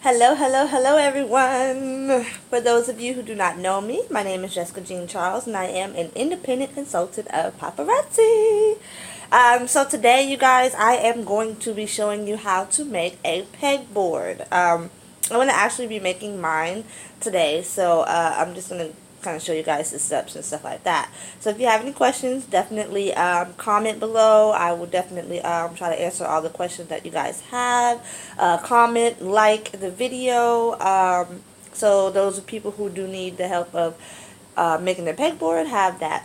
Hello, hello, hello everyone. For those of you who do not know me, my name is Jessica Jean Charles and I am an independent consultant of Paparazzi. So today you guys, I am going to be showing you how to make a pegboard. I'm going to actually be making mine today, so I'm just going to kind of show you guys the steps and stuff like that. So if you have any questions, definitely comment below. I will definitely try to answer all the questions that you guys have. Comment, like the video. So those people who do need the help of making their pegboard have that.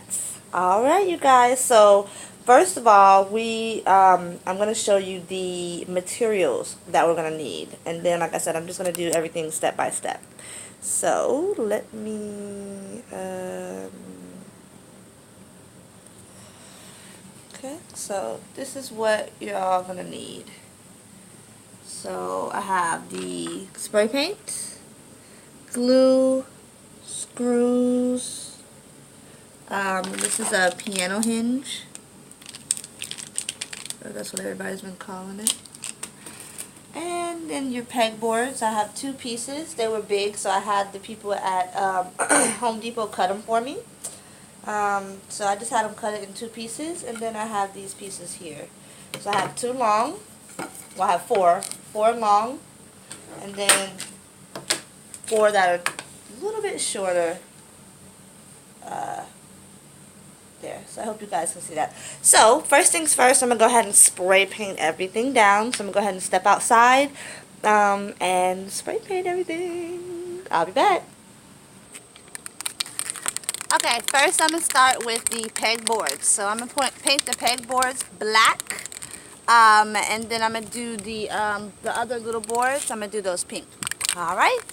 Alright you guys, so first of all, I'm going to show you the materials that we're going to need. And then, like I said, I'm just going to do everything step by step. So, let me, okay, so this is what you're all going to need. So, I have the spray paint, glue, screws, this is a piano hinge. That's what everybody's been calling it. And then your pegboards. I have two pieces. They were big, so I had the people at Home Depot cut them for me. So I just had them cut it in two pieces, and then I have these pieces here. So I have two long. Well, I have four long, and then four that are a little bit shorter. There. So I hope you guys can see that. So first things first, I'm going to go ahead and spray paint everything down. So I'm going to go ahead and step outside and spray paint everything. I'll be back. Okay, first I'm going to start with the pegboards. So I'm going to paint the pegboards black. And then I'm going to do the other little boards. I'm going to do those pink. Alright.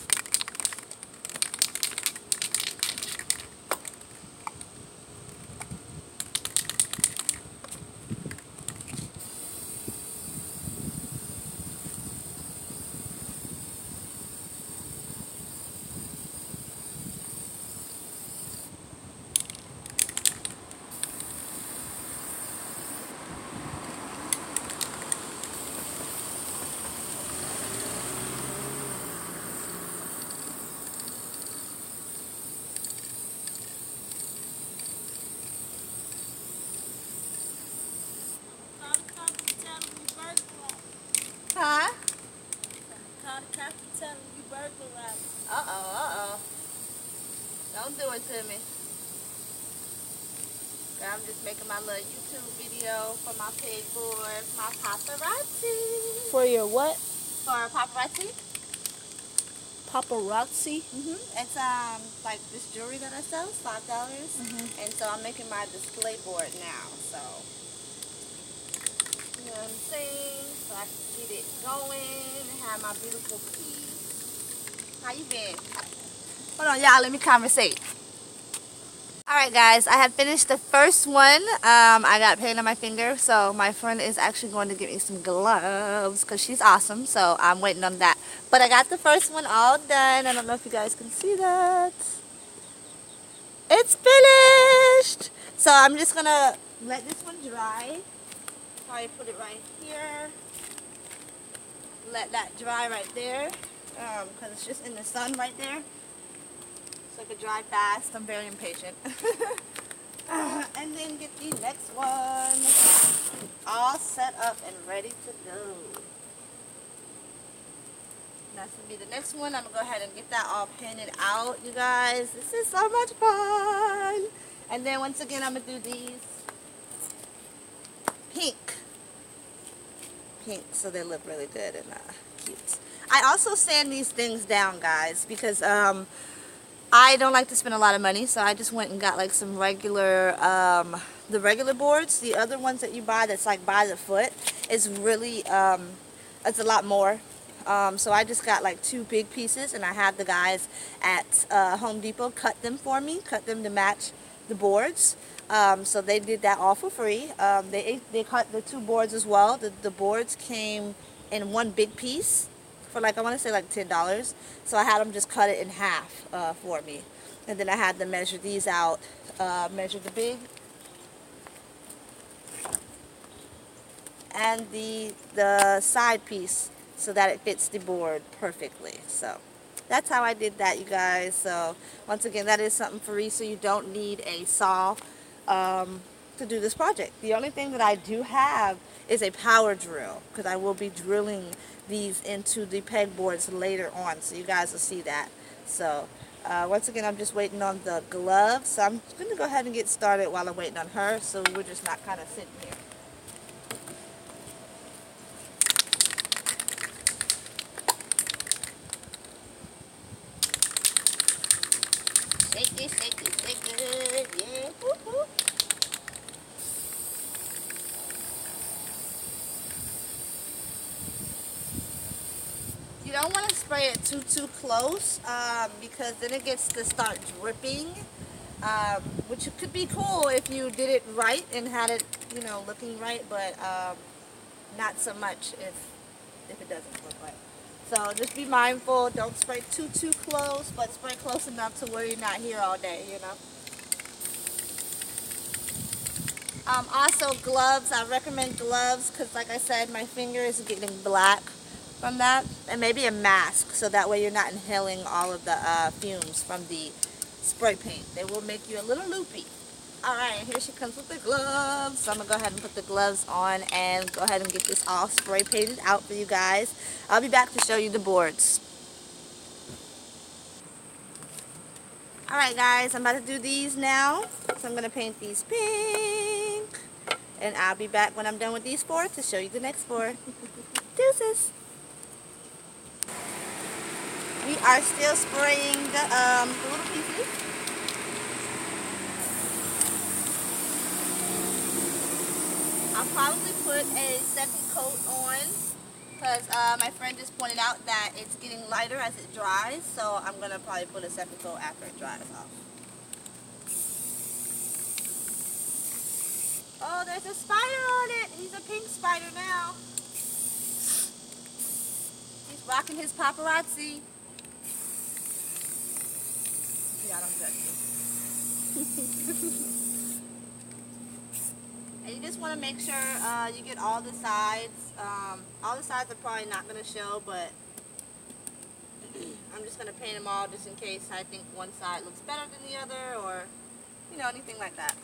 Huh? Call the cops and tell them you burglarized. Uh-oh. Don't do it to me. I'm just making my little YouTube video for my pegboard, my paparazzi. For your what? For paparazzi. Paparazzi? It's like this jewelry that I sell, is $5. And so I'm making my display board now. So you know what I'm saying? So I can get it going and have my beautiful piece. How you been? Hold on, y'all. Let me conversate. Alright guys, I have finished the first one. I got paint on my finger, so my friend is actually going to get me some gloves because she's awesome, so I'm waiting on that. But I got the first one all done. I don't know if you guys can see that. It's finished! So I'm just going to let this one dry. Probably put it right here. Let that dry right there because it's just in the sun right there. So it could dry fast. I'm very impatient. And then get the next one all set up and ready to go. That's going to be the next one. I'm going to go ahead and get that all painted out, you guys. This is so much fun. And then once again, I'm going to do these pink. Pink, so they look really good and cute. I also sand these things down, guys, because I don't like to spend a lot of money, so I just went and got like some regular, the regular boards. The other ones that you buy that's like by the foot is really, it's a lot more. So I just got like two big pieces, and I had the guys at Home Depot cut them for me, cut them to match the boards. So they did that all for free. They cut the two boards as well. The boards came in one big piece for like, I want to say like $10. So I had them just cut it in half for me. And then I had them measure these out, measure the big and the side piece so that it fits the board perfectly. So that's how I did that, you guys. So once again, that is something free, so you don't need a saw to do this project. The only thing that I do have is a power drill, because I will be drilling these into the pegboards later on, so you guys will see that. So once again, I'm just waiting on the gloves, so I'm going to go ahead and get started while I'm waiting on her, so we're just not kind of sitting here. Shake it, shake it, shake it, yeah, woo-hoo. You don't want to spray it too close, because then it gets to start dripping, which could be cool if you did it right and had it, you know, looking right, but not so much if it doesn't look right. So just be mindful. Don't spray too close, but spray close enough to where you're not here all day, you know. Also gloves, I recommend gloves because like I said, my finger is getting black from that. And maybe a mask, so that way you're not inhaling all of the fumes from the spray paint. They will make you a little loopy. Alright, here she comes with the gloves. So I'm going to go ahead and put the gloves on and go ahead and get this all spray painted out for you guys. I'll be back to show you the boards. Alright guys, I'm about to do these now. So I'm going to paint these pink. And I'll be back when I'm done with these four to show you the next four. Deuces! We are still spraying the little pieces. I'll probably put a second coat on because my friend just pointed out that it's getting lighter as it dries. So I'm going to probably put a second coat after it dries off. Oh, there's a spider on it. He's a pink spider now. He's rocking his paparazzi. Yeah, don't judge me. And you just want to make sure you get all the sides. All the sides are probably not going to show, but I'm just going to paint them all just in case I think one side looks better than the other, or, you know, anything like that.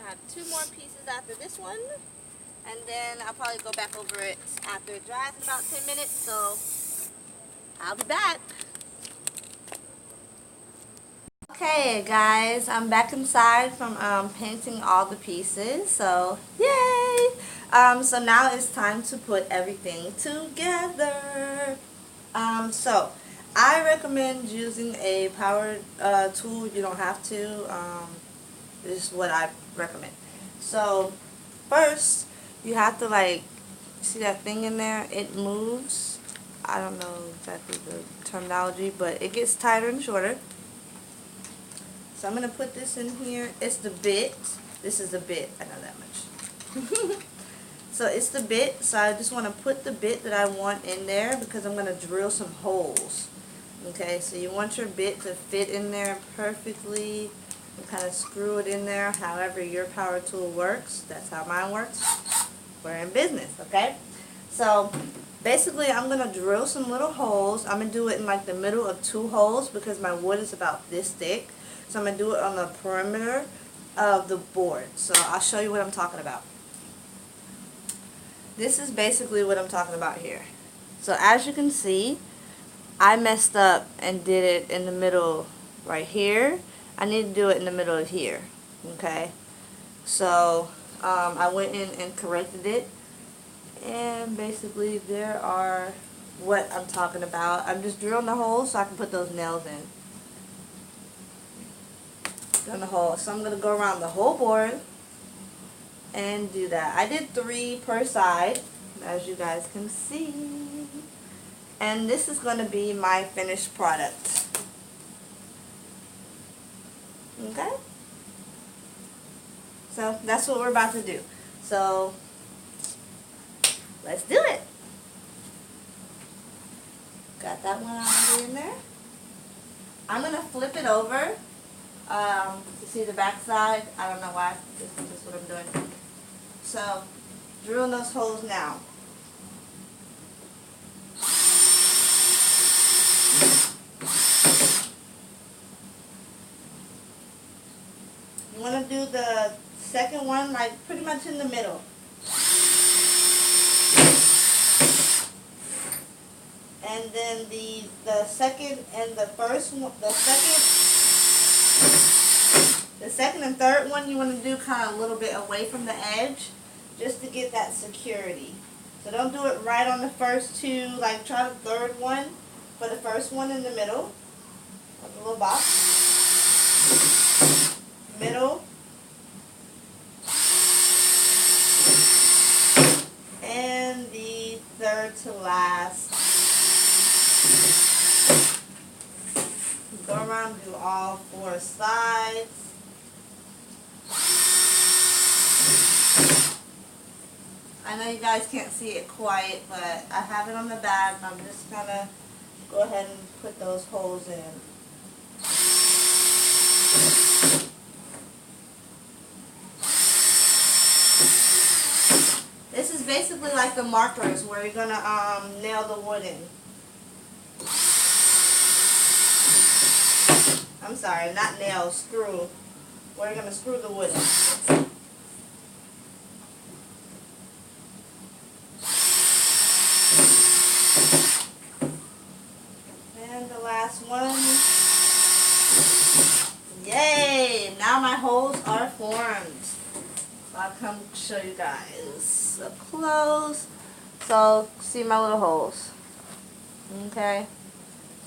I have two more pieces after this one, and then I'll probably go back over it after it dries in about 10 minutes, so I'll be back. Okay guys, I'm back inside from painting all the pieces, so yay! So now it's time to put everything together. So I recommend using a power tool. You don't have to. This is what I recommend. So first you have to, like, see that thing in there? It moves. I don't know exactly the terminology, but it gets tighter and shorter. So I'm going to put this in here. It's the bit. This is the bit. I know that much. So it's the bit. So I just want to put the bit that I want in there because I'm going to drill some holes. Okay, so you want your bit to fit in there perfectly. And kind of screw it in there however your power tool works. That's how mine works. We're in business, okay? So basically I'm going to drill some little holes. I'm going to do it in like the middle of two holes because my wood is about this thick. So I'm going to do it on the perimeter of the board. So I'll show you what I'm talking about. This is basically what I'm talking about here. So as you can see, I messed up and did it in the middle right here. I need to do it in the middle of here. Okay. So I went in and corrected it. And basically there are what I'm talking about. I'm just drilling the holes so I can put those nails in. Drilling the hole. So I'm going to go around the whole board and do that. I did 3 per side, as you guys can see. And this is going to be my finished product. Okay? So that's what we're about to do. So let's do it. Got that one already in there. I'm going to flip it over You see the back side? I don't know why. This is what I'm doing. So, drill those holes now. You want to do the second one like pretty much in the middle. And then the second and the first one, the second and third one you want to do kind of a little bit away from the edge, just to get that security. So don't do it right on the first two, like try the third one for the first one in the middle, like a little box, middle, and the third to last. Go around, do all four sides. I know you guys can't see it quite, but I have it on the back. I'm just gonna go ahead and put those holes in. This is basically like the markers where you're gonna nail the wood in. I'm sorry, not nail, screw. Where you're gonna screw the wood in. And the last one. Yay! Now my holes are formed. So I'll come show you guys up close. So see my little holes. Okay.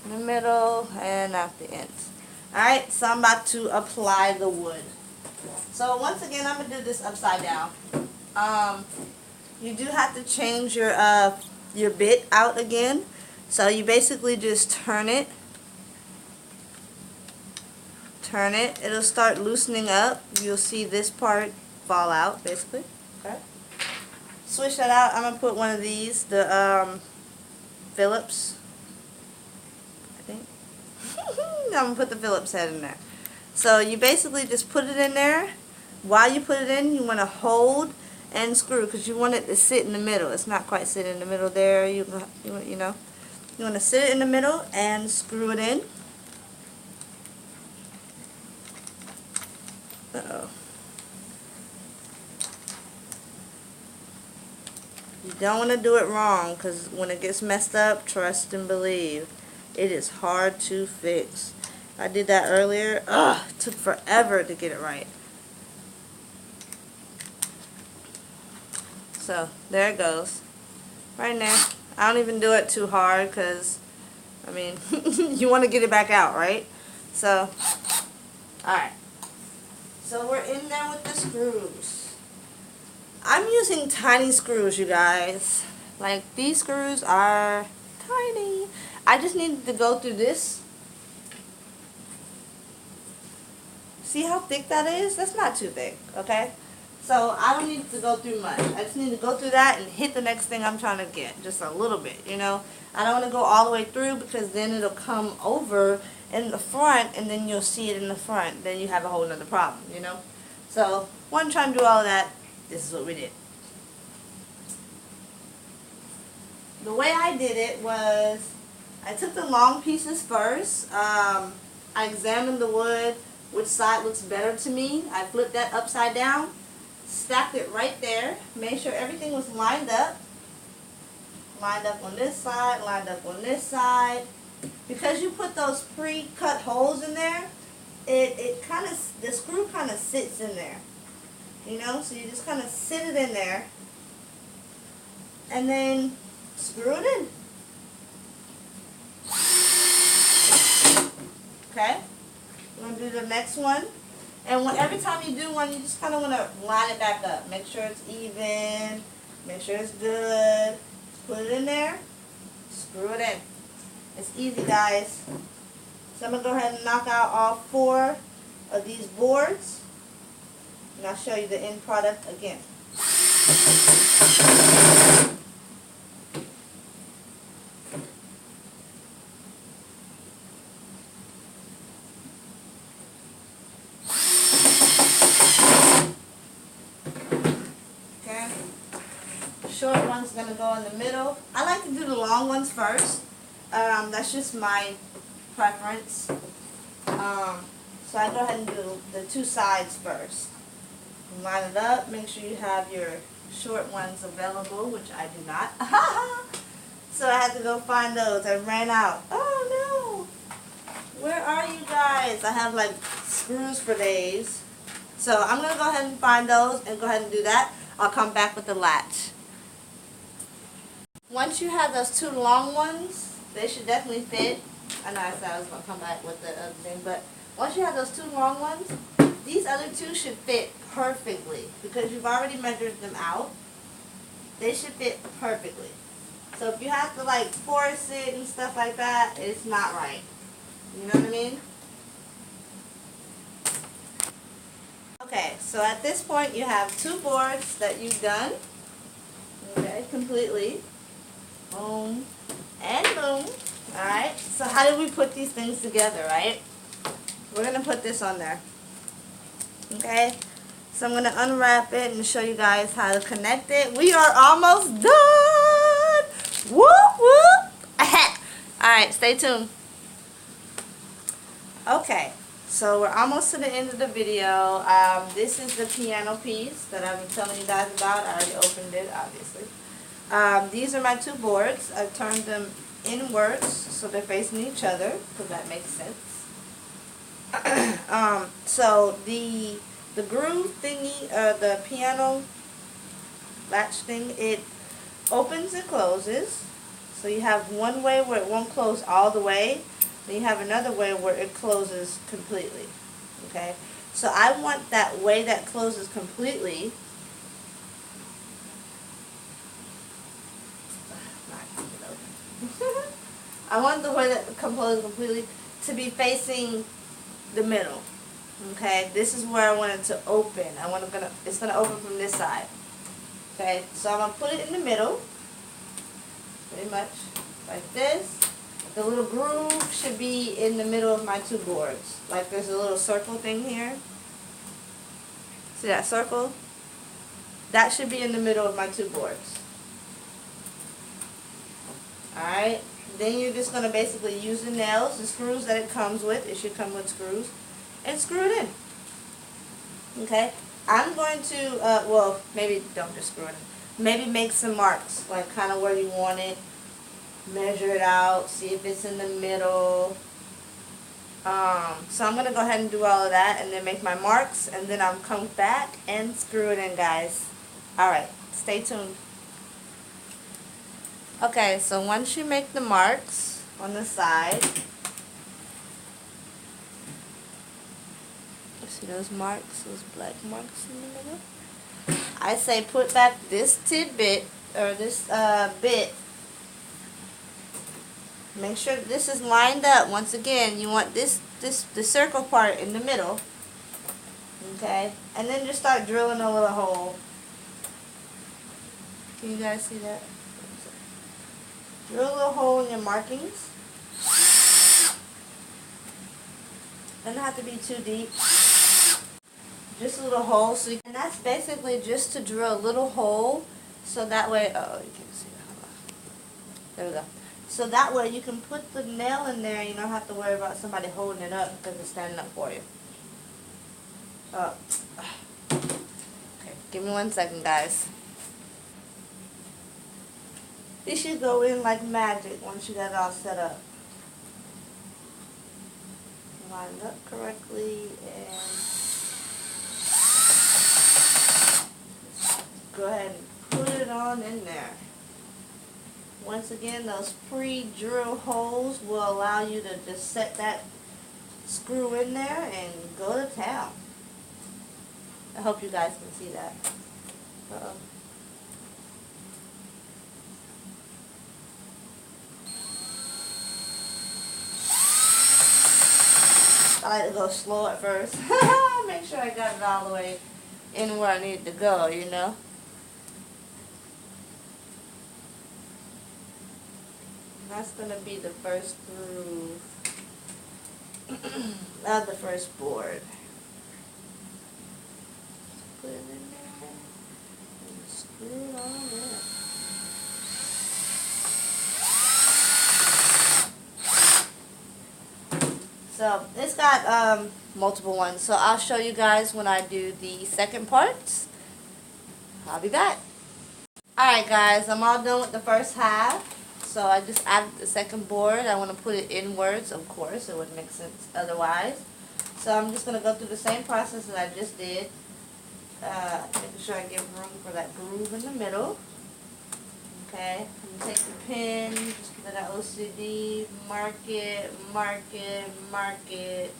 In the middle and at the end. Alright, so I'm about to apply the wood. So once again, I'm going to do this upside down. You do have to change your bit out again. So you basically just turn it. Turn it. It'll start loosening up. You'll see this part fall out, basically. Okay. Switch that out. I'm going to put one of these, the Phillips. I think. I'm going to put the Phillips head in there. So you basically just put it in there. While you put it in, you want to hold and screw because you want it to sit in the middle. It's not quite sitting in the middle there. You know. You want to sit it in the middle and screw it in. Uh-oh. You don't want to do it wrong because when it gets messed up, trust and believe, it is hard to fix. I did that earlier. Ugh, it took forever to get it right. So, there it goes. Right in there. I don't even do it too hard because, I mean, you want to get it back out, right? So, alright. So, we're in there with the screws. I'm using tiny screws, you guys. Like, these screws are tiny. I just needed to go through this. See how thick that is? That's not too thick, okay? So I don't need to go through much. I just need to go through that and hit the next thing I'm trying to get. Just a little bit, you know? I don't want to go all the way through because then it'll come over in the front and then you'll see it in the front. Then you have a whole other problem, you know? So, one trying to do all of that, this is what we did. The way I did it was, I took the long pieces first. I examined the wood, which side looks better to me. I flipped that upside down, stacked it right there, made sure everything was lined up. Lined up on this side, lined up on this side. Because you put those pre-cut holes in there, it kind of, the screw kind of sits in there. You know, so you just kind of sit it in there and then screw it in. Okay? We're going to do the next one. And every time you do one, you just kind of want to line it back up. Make sure it's even. Make sure it's good. Put it in there. Screw it in. It's easy, guys. So I'm going to go ahead and knock out all 4 of these boards. And I'll show you the end product again. short one's going to go in the middle. I like to do the long ones first. That's just my preference. So I go ahead and do the two sides first. Line it up. Make sure you have your short ones available, which I do not. So I had to go find those. I ran out. Oh no! Where are you guys? I have like screws for days. So I'm going to go ahead and find those and go ahead and do that. I'll come back with the latch. Once you have those two long ones, they should definitely fit. I know I said I was going to come back with the other thing, but once you have those two long ones, these other two should fit perfectly because you've already measured them out. They should fit perfectly. So if you have to like force it and stuff like that, it's not right. You know what I mean? Okay, so at this point you have two boards that you've done. Okay, completely. Boom and boom. Alright, so how do we put these things together, right? We're going to put this on there. Okay, so I'm going to unwrap it and show you guys how to connect it. We are almost done! Whoop whoop! Alright, stay tuned. Okay, so we're almost to the end of the video. This is the piano piece that I've been telling you guys about. I already opened it, obviously. These are my two boards. I've turned them inwards so they're facing each other, because that makes sense. So the groove thingy, the piano latch thing, it opens and closes. So you have one way where it won't close all the way. Then you have another way where it closes completely. Okay? So I want that way that closes completely. I want the way that closes completely to be facing the middle. Okay? This is where I want it to open. It's gonna open from this side. Okay? So I'm gonna put it in the middle. Pretty much like this. The little groove should be in the middle of my two boards. Like there's a little circle thing here. See that circle? That should be in the middle of my two boards. Alright? Then you're just going to basically use the nails, the screws that it comes with. It should come with screws. And screw it in. Okay? I'm going to, well, maybe don't just screw it in. Maybe make some marks, like kind of where you want it. Measure it out, see if it's in the middle. So I'm going to go ahead and do all of that and then make my marks, and then I'll come back and screw it in, guys. Alright, stay tuned. Okay, so once you make the marks on the side, see those marks, those black marks in the middle? I say put back this tidbit, or this bit. Make sure this is lined up. Once again, you want the circle part in the middle. Okay? And then just start drilling a little hole. Can you guys see that? Drill a little hole in your markings. Doesn't have to be too deep. Just a little hole. And that's basically just to drill a little hole so that way, oh, you can't see that. There we go. So that way you can put the nail in there and you don't have to worry about somebody holding it up because it's standing up for you. Okay, give me 1 second, guys. This should go in like magic once you got it all set up. Line it up correctly and go ahead and put it on in there. Once again, those pre-drill holes will allow you to just set that screw in there and go to town. I hope you guys can see that. Uh-oh. I like to go slow at first. Make sure I got it all the way in where I need to go, you know. That's going to be the first groove of the first board. Put it in there and screw it on in. So it's got multiple ones. So I'll show you guys when I do the second part. I'll be back. Alright guys, I'm all done with the first half. So I just added the second board. I want to put it inwards, of course. It wouldn't make sense otherwise. So I'm just going to go through the same process that I just did. Making sure I give room for that groove in the middle. Okay, I'm going to take the pen, just give it an OCD, mark it, mark it, mark it.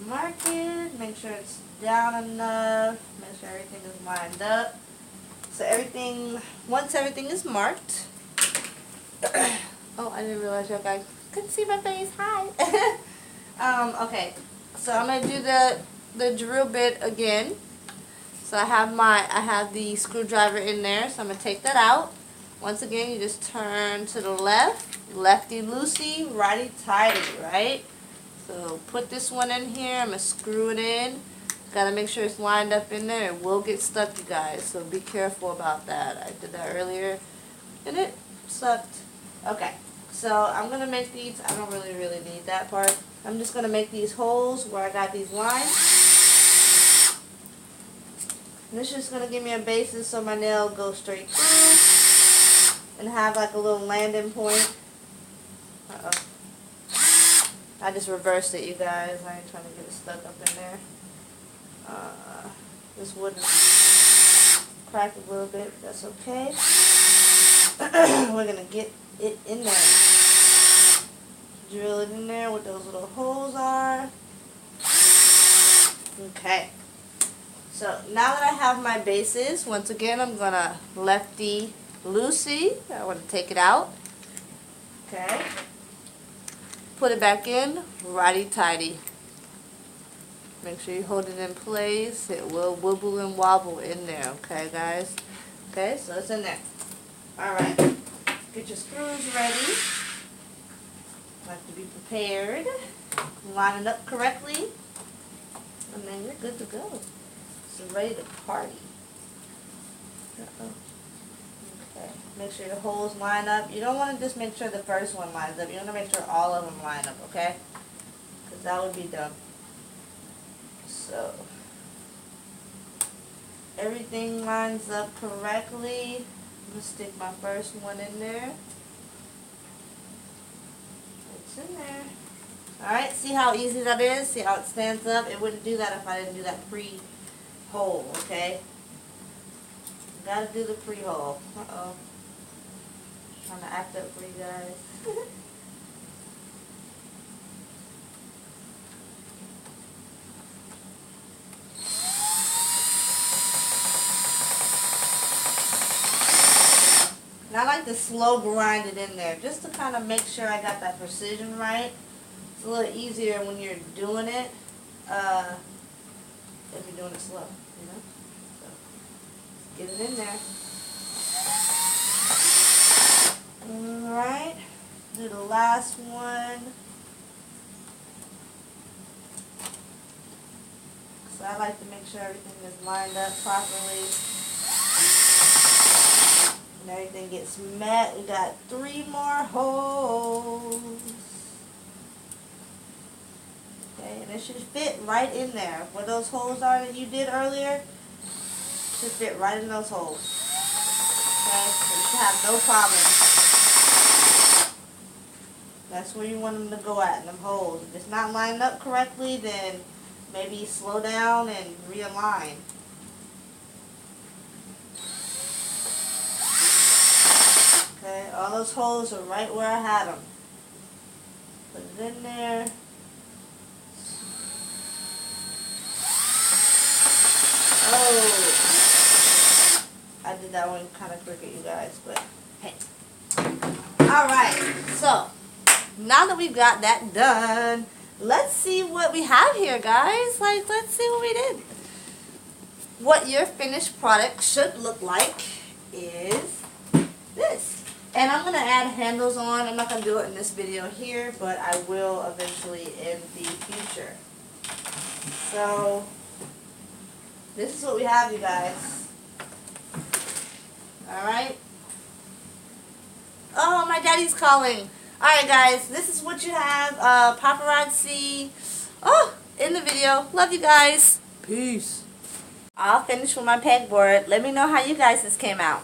Mark it, make sure it's down enough, make sure everything is lined up. So everything, once everything is marked, oh, I didn't realize you guys couldn't see my face, hi. Okay, so I'm going to do the drill bit again. So I have the screwdriver in there, so I'm going to take that out. Once again, you just turn to the left, lefty-loosey, righty-tighty, right? So put this one in here, I'm going to screw it in. Got to make sure it's lined up in there. It will get stuck, you guys, so be careful about that. I did that earlier, and it sucked. Okay, so I'm going to make these, I don't really need that part. I'm just going to make these holes where I got these lines. And this is just going to give me a basis so my nail goes straight through and have like a little landing point. Uh-oh. I just reversed it, you guys. I ain't trying to get it stuck up in there. This wood crack a little bit, but that's okay. We're going to get it in there. Drill it in there where those little holes are. Okay. So now that I have my bases, once again I'm going to lefty-loosey. I want to take it out. Okay. Put it back in, righty-tighty. Make sure you hold it in place. It will wibble and wobble in there, okay guys? Okay, so it's in there. Alright. Get your screws ready. You have to be prepared. Line it up correctly. And then you're good to go. So ready to party. Uh-oh. Okay. Make sure your holes line up. You don't want to just make sure the first one lines up. You want to make sure all of them line up, okay? Because that would be dumb. So, everything lines up correctly. I'm going to stick my first one in there. It's in there. Alright, see how easy that is? See how it stands up? It wouldn't do that if I didn't do that pre-hole, okay? Gotta do the pre-hole. Uh-oh. Trying to act up for you guys. And I like to slow grind it in there just to kind of make sure I got that precision right. It's a little easier when you're doing it if you're doing it slow, you know? So, get it in there. Alright, do the last one. So I like to make sure everything is lined up properly. And everything gets met. We got 3 more holes. Okay, and it should fit right in there. Where those holes are that you did earlier, should fit right in those holes. Okay, so you should have no problem. That's where you want them to go at, in them holes. If it's not lined up correctly, then maybe slow down and realign. Okay, all those holes are right where I had them. Put it in there. Oh, I did that one kind of crooked, you guys, but hey. Alright, so now that we've got that done, let's see what we have here, guys. Like, let's see what we did. What your finished product should look like is this. And I'm going to add handles on. I'm not going to do it in this video here, but I will eventually in the future. So, this is what we have, you guys. Alright. Oh, my daddy's calling. Alright guys, this is what you have. Paparazzi. Oh, in the video. Love you guys. Peace. I'll finish with my pegboard. Let me know how you guys' came out.